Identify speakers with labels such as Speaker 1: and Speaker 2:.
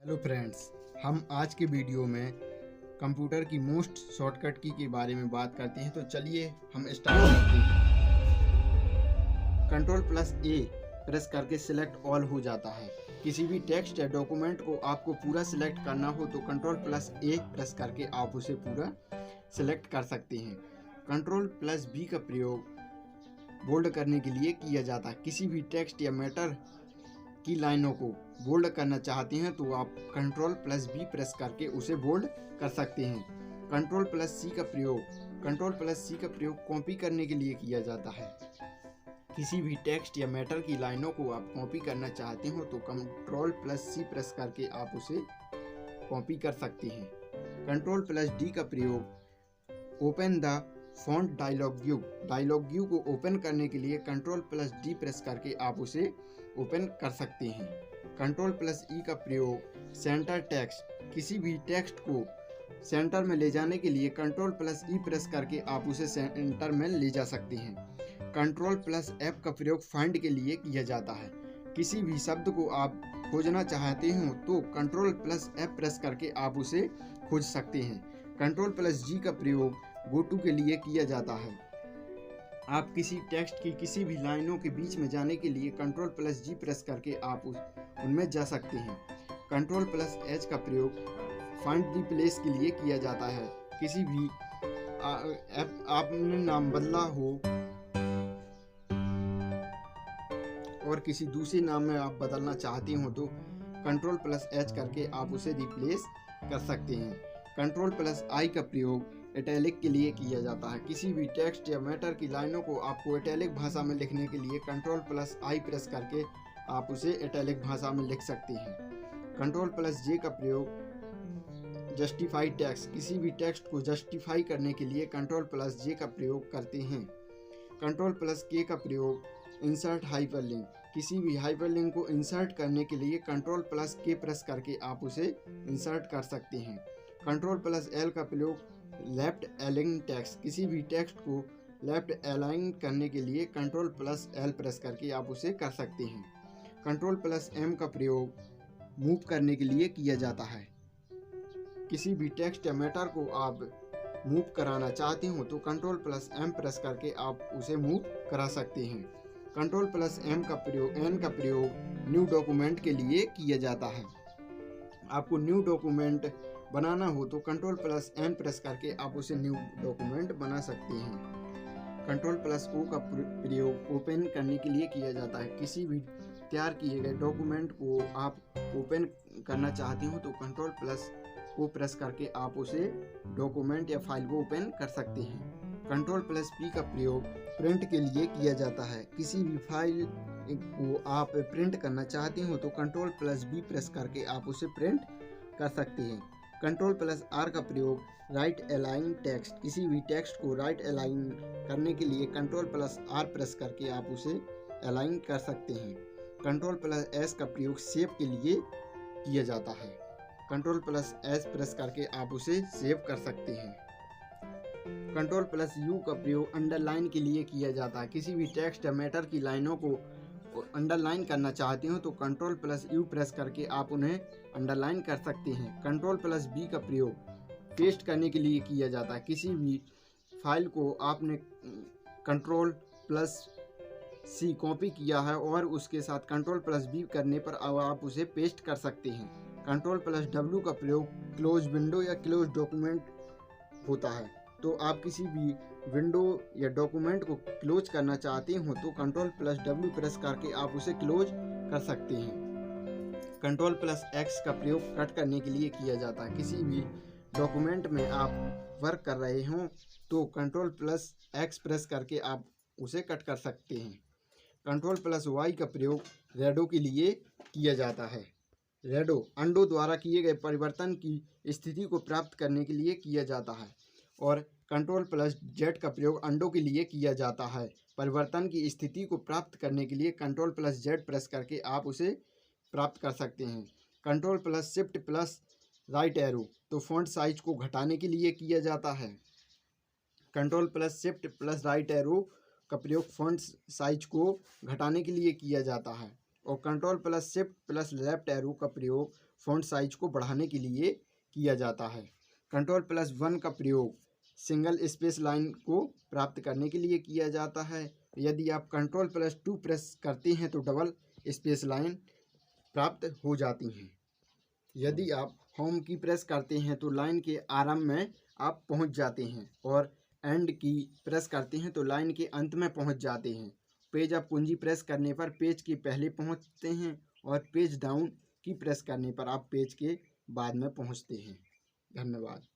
Speaker 1: Hello friends, हम आज के वीडियो में कंप्यूटर की मोस्ट शॉर्टकट की के बारे में बात करते हैं। तो चलिए हम स्टार्ट करते हैं। कंट्रोल+A प्रेस करके सिलेक्ट ऑल हो जाता है। किसी भी टेक्स्ट या डॉक्यूमेंट को आपको पूरा सिलेक्ट करना हो तो कंट्रोल+A प्रेस करके आप उसे पूरा सिलेक्ट कर सकते हैं। कंट्रोल+B का प्रयोग बोल्ड करने के लिए किया जाता है। किसी भी टेक्स्ट या मैटर की लाइनों को बोल्ड करना चाहते हैं तो आप कंट्रोल+B प्रेस करके उसे बोल्ड कर सकते हैं। कंट्रोल+C का प्रयोग कॉपी करने के लिए किया जाता है। किसी भी टेक्स्ट या मैटर की लाइनों को आप कॉपी करना चाहते हो तो कंट्रोल+C प्रेस करके आप उसे कॉपी कर सकते हैं। कंट्रोल+D का प्रयोग open the font dialog view को ओपन करने के लिए कंट्रोल+D प्रेस करके आप उसे ओपन कर सकते हैं। कंट्रोल+E का प्रयोग सेंटर टेक्स्ट, किसी भी टेक्स्ट को सेंटर में ले जाने के लिए कंट्रोल+E प्रेस करके आप उसे सेंटर में ले जा सकते हैं। कंट्रोल+F का प्रयोग फाइंड के लिए किया जाता है। किसी भी शब्द को आप खोजना चाहते हो तो कंट्रोल+F प्रेस करके आप उसे खोज सकते हैं। कंट्रोल+G का प्रयोग गो टू के लिए किया जाता है। आप किसी टेक्स्ट की किसी भी लाइनों के बीच में जाने के लिए कंट्रोल+G प्रेस करके आप उनमें जा सकते हैं। कंट्रोल+H का प्रयोग फाइंड द प्लेस के लिए किया जाता है। किसी भी आपने नाम बदला हो और किसी दूसरे नाम में आप बदलना चाहते हो तो कंट्रोल+H करके आप उसे रिप्लेस कर सकते हैं। कंट्रोल+I का प्रयोग इटैलिक के लिए किया जाता है। किसी भी टेक्स्ट या मैटर की लाइनों को आपको इटैलिक भाषा में लिखने के लिए कंट्रोल+I प्रेस करके आप उसे इटैलिक भाषा में लिख सकते हैं। कंट्रोल+J का प्रयोग जस्टिफाई टेक्स्ट, किसी भी टेक्स्ट को जस्टिफाई करने के लिए कंट्रोल+J का प्रयोग करते हैं। कंट्रोल+K का प्रयोग इंसर्ट हाइपरलिंक, किसी भी हाइपरलिंक को इंसर्ट करने के लिए कंट्रोल+K प्रेस करके आप उसे इंसर्ट कर सकते हैं। कंट्रोल+L का प्रयोग लेफ्ट अलाइन टेक्स्ट, किसी भी टेक्स्ट को लेफ्ट अलाइन करने के लिए कंट्रोल+L प्रेस करके आप उसे कर सकते हैं। कंट्रोल+M का प्रयोग मूव करने के लिए किया जाता है। किसी भी टेक्स्ट या मैटर को आप मूव कराना चाहते हो तो कंट्रोल+M प्रेस करके आप उसे मूव करा सकते हैं। कंट्रोल+N का प्रयोग न्यू डॉक्यूमेंट के लिए किया जाता है। आपको न्यू डॉक्यूमेंट बनाना हो तो कंट्रोल+N प्रेस करके आप उसे न्यू डॉक्यूमेंट बना सकते हैं। कंट्रोल+O का प्रयोग ओपन करने के लिए किया जाता है। किसी भी तैयार किए गए डॉक्यूमेंट को आप ओपन करना चाहते हो तो कंट्रोल+O प्रेस करके आप उसे डॉक्यूमेंट या फाइल को ओपन कर सकते हैं। कंट्रोल+P का प्रयोग प्रिंट के लिए किया जाता है। किसी भी फाइल को आप प्रिंट करना चाहते हो तो कंट्रोल+B प्रेस करके आप उसे प्रिंट कर सकते हैं। कंट्रोल+R का प्रयोग राइट अलाइन टेक्स्ट, किसी भी टेक्स्ट को राइट अलाइन करने के लिए कंट्रोल+R प्रेस करके आप उसे अलाइन कर सकते हैं। कंट्रोल+S का प्रयोग सेव के लिए किया जाता है। कंट्रोल+S प्रेस करके आप उसे सेव कर सकते हैं। कंट्रोल+U का प्रयोग अंडरलाइन के लिए किया जाता है। किसी भी टेक्स्ट या मैटर की लाइनों को अंडरलाइन करना चाहते हो तो कंट्रोल+U प्रेस करके आप उन्हें अंडरलाइन कर सकते हैं। कंट्रोल+B का प्रयोग पेस्ट करने के लिए किया जाता है। किसी भी फाइल को आपने कंट्रोल+C कॉपी किया है और उसके साथ कंट्रोल+B करने पर आप उसे पेस्ट कर सकते हैं। कंट्रोल+W का प्रयोग क्लोज विंडो या क्लोज डॉक्यूमेंट होता है। तो आप किसी भी विंडो या डॉक्यूमेंट को क्लोज करना चाहते हो तो कंट्रोल+W प्रेस करके आप उसे क्लोज कर सकते हैं। कंट्रोल+X का प्रयोग कट करने के लिए किया जाता है। किसी भी डॉक्यूमेंट में आप वर्क कर रहे हो तो कंट्रोल+X प्रेस करके आप उसे कट कर सकते हैं। कंट्रोल+Y का प्रयोग रेडो के लिए किया जाता है। रेडो अंडो द्वारा किए गए परिवर्तन की स्थिति को प्राप्त करने के लिए किया जाता है और कंट्रोल+Z का प्रयोग अंडो के लिए किया जाता है। परिवर्तन की स्थिति को प्राप्त करने के लिए कंट्रोल+Z प्रेस करके आप उसे प्राप्त कर सकते हैं। कंट्रोल+Shift+राइट एरो तो फॉन्ट साइज को घटाने के लिए किया जाता है। कंट्रोल+Shift+राइट एरो का प्रयोग फॉन्ट साइज को घटाने के लिए किया जाता है। और control plus shift plus left arrow का प्रयोग फ़ॉन्ट साइज को बढ़ाने के लिए किया जाता है। कंट्रोल प्लस 1 का प्रयोग सिंगल स्पेस लाइन को प्राप्त करने के लिए किया जाता है। यदि आप कंट्रोल प्लस 2 प्रेस करते हैं तो डबल स्पेस लाइन प्राप्त हो जाती हैं। यदि आप होम की प्रेस करते हैं तो लाइन के आरंभ में आप पहुंच जाते हैं और एंड की प्रेस करते हैं तो लाइन के अंत में पहुंच जाते हैं। पेज अप कुंजी प्रेस करने पर पेज के पहले पहुंचते हैं और पेज डाउन की प्रेस करने पर आप पेज के बाद में पहुंचते हैं। धन्यवाद।